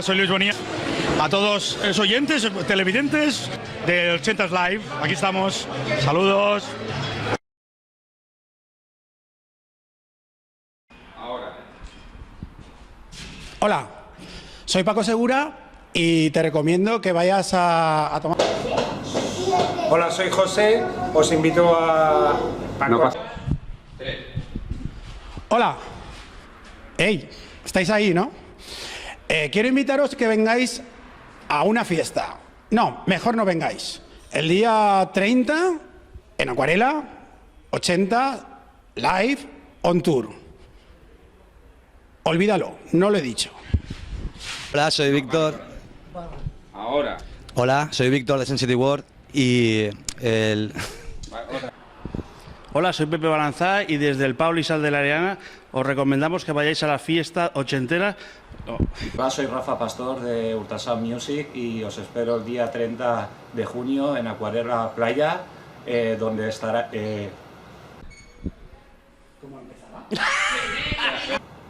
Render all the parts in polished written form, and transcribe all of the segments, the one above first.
Hola, soy Luis Bonilla. A todos los oyentes, televidentes de 80s Live, aquí estamos. Saludos. Hola, soy Paco Segura y te recomiendo que vayas a tomar... Hola, soy José, os invito a... Hola. Hey, estáis ahí, ¿no? Quiero invitaros que vengáis a una fiesta. No, mejor no vengáis. El día 30, en Acuarela, 80, live, on tour. Olvídalo, no lo he dicho. Hola, soy Víctor. Ahora. Hola, soy Víctor de Sensitive World y el... Hola, soy Pepe Balanzá y desde el Pau Lisal de la Ariana os recomendamos que vayáis a la fiesta ochentera. Hola, soy Rafa Pastor de Ultrasound Music y os espero el día 30 de junio en Acuarela Playa, donde estará... ¿Cómo empezaba?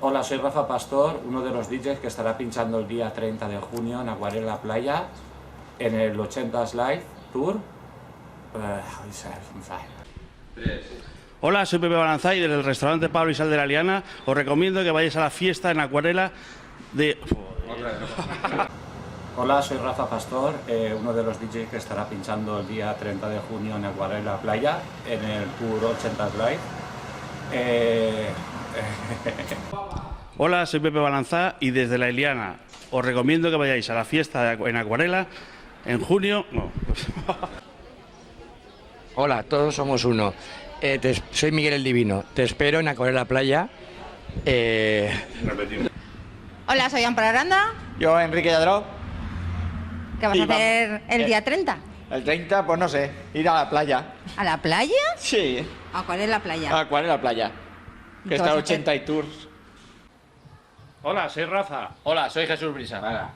Hola, soy Rafa Pastor, uno de los DJs que estará pinchando el día 30 de junio en Acuarela Playa, en el 80s Live Tour. Hola, soy Pepe Balanzá y del restaurante Pablo y Sal de la Liana os recomiendo que vayáis a la fiesta en Acuarela de... Hola, soy Rafa Pastor, uno de los DJs que estará pinchando el día 30 de junio en Acuarela Playa, en el Tour 80s Live. Hola, soy Pepe Balanzá y desde la Eliana os recomiendo que vayáis a la fiesta en Acuarela en junio... No. Hola, todos somos uno. Soy Miguel el Divino. Te espero en Acuarela Playa. Hola, soy Amparo Aranda. Yo, Enrique Lladró. ¿Qué vas a hacer el día 30? El 30, pues no sé, ir a la playa. ¿A la playa? Sí, ¿A cuál es la playa? a Acuarela Playa. Que está 80 y tours. Hola, soy Rafa. Hola, soy Jesús Brisa.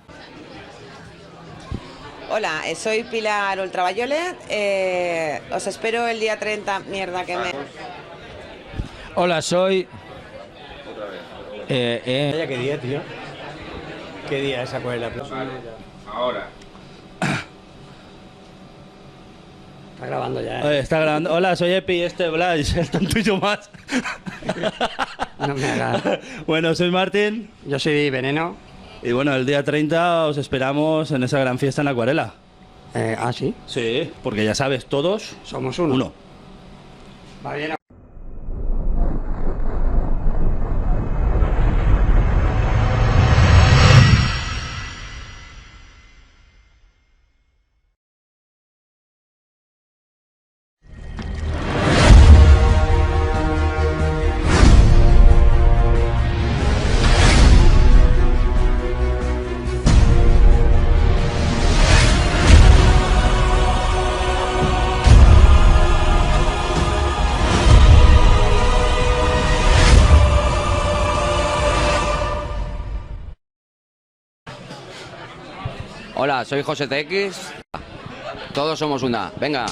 Hola, soy Pilar Ultraviolet. Os espero el día 30. Mierda, que me... Hola, soy... ¿Qué día, tío? ¿Qué día es Acuarela Playa? Ahora. Está grabando ya. Está grabando. Hola, soy Epi, Blas, el tontillo más. No me hagas. Bueno, soy Martín. Yo soy Veneno. Y bueno, el día 30 os esperamos en esa gran fiesta en Acuarela. ¿Ah, sí? Sí, porque ya sabes, todos Somos uno. uno. Va bien. Hola, soy José TX. Todos somos una. Venga.